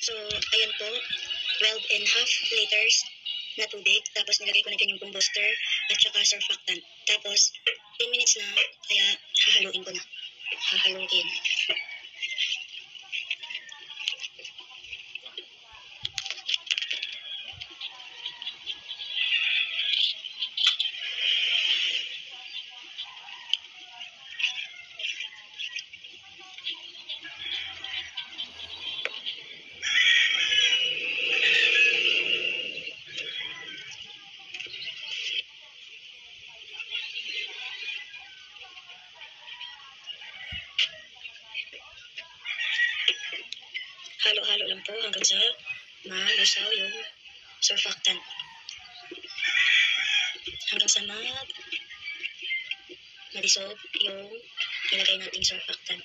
So, ayan po, 12.5 liters na tubig. Tapos nilagay ko na dyan yung combuster at saka surfactant. Tapos, 10 minutes na, kaya hahaluin ko na. Hahaluin. Halo-halo lang po hanggang sa malusaw yung surfactant. Hanggang sa ma-dissolve yung nilagay nating surfactant.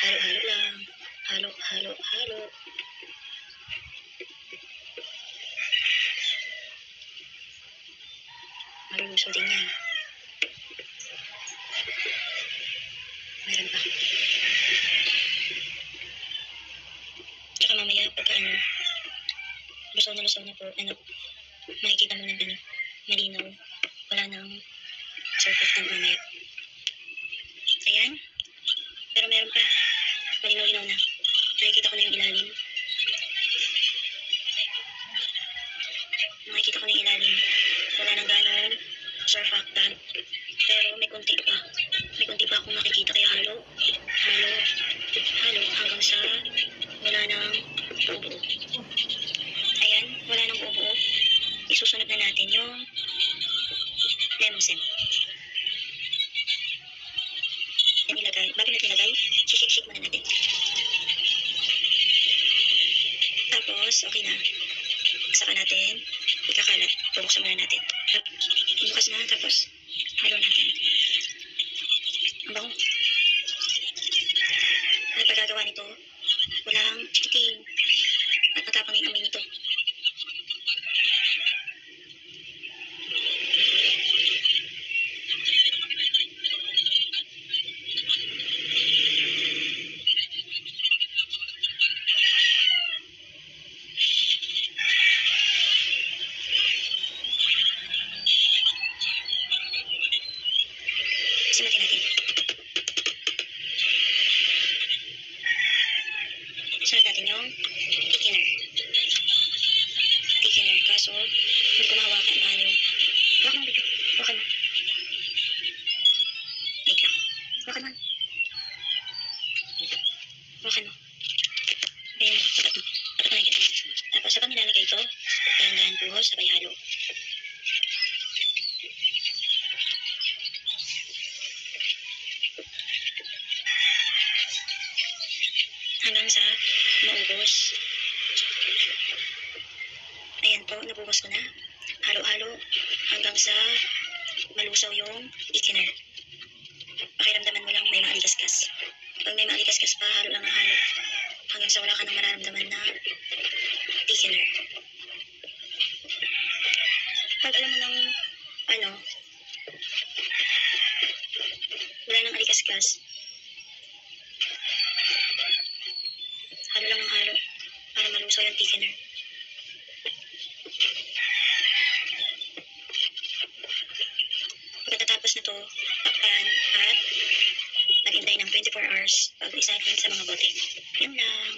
Halo-halo lang. Halo-halo-halo. Malulusaw din yan. Meron pa. Tsaka mamaya pagka lusaw na po, makikita mo ng malinaw. Wala nang surfactant mamaya. Ayan. Pero meron pa. Malinaw-linaw na. Nakikita ko na yung ilalim. Wala nang ganon surfactant. Pero may konti pa. May konti pa akong nakikita. Kaya halo hanggang sa wala nang buo-buo. Ayan, wala nang buo-buo. Isusunod na natin yung lemon scent. Yan nilagay. Bago natin nilagay, shake muna natin. Tapos, okay na. Saka natin ikakalat. Bubuksan muna natin. Bukas na, tapos halo natin. Ang bango. At pagkagawa nito, walang itim. At matapang yung amoy nito. Simutin natin. Sunod natin yung thickener. Kaso, hindi ko mahawakan. Mahal yung... Hawakan mo, Bidyo. Hawakan mo. Wait lang. Hawakan mo. Hawakan mo. Ayan mo. Tapat mo. Tapat mo lang dyan. Tapos, habang nilalagay ito, dahan-dahan buhos, sabay halo. Hanggang sa maubos. Ayan po, nabuhos ko na. Halo-halo hanggang sa malusaw yung thickener. Pakiramdaman mo lang may maaligasgas. Pag may maaligasgas pa, halo lang ang halo. Hanggang sa wala ka nang mararamdaman na thickener. Pag alam mo nang wala nang aligasgas, halo lang ang halo para malusaw yung thickener. Pagkatapos nito, takpan at maghintay ng 24 hours bago isalin sa mga bote. Yun lang.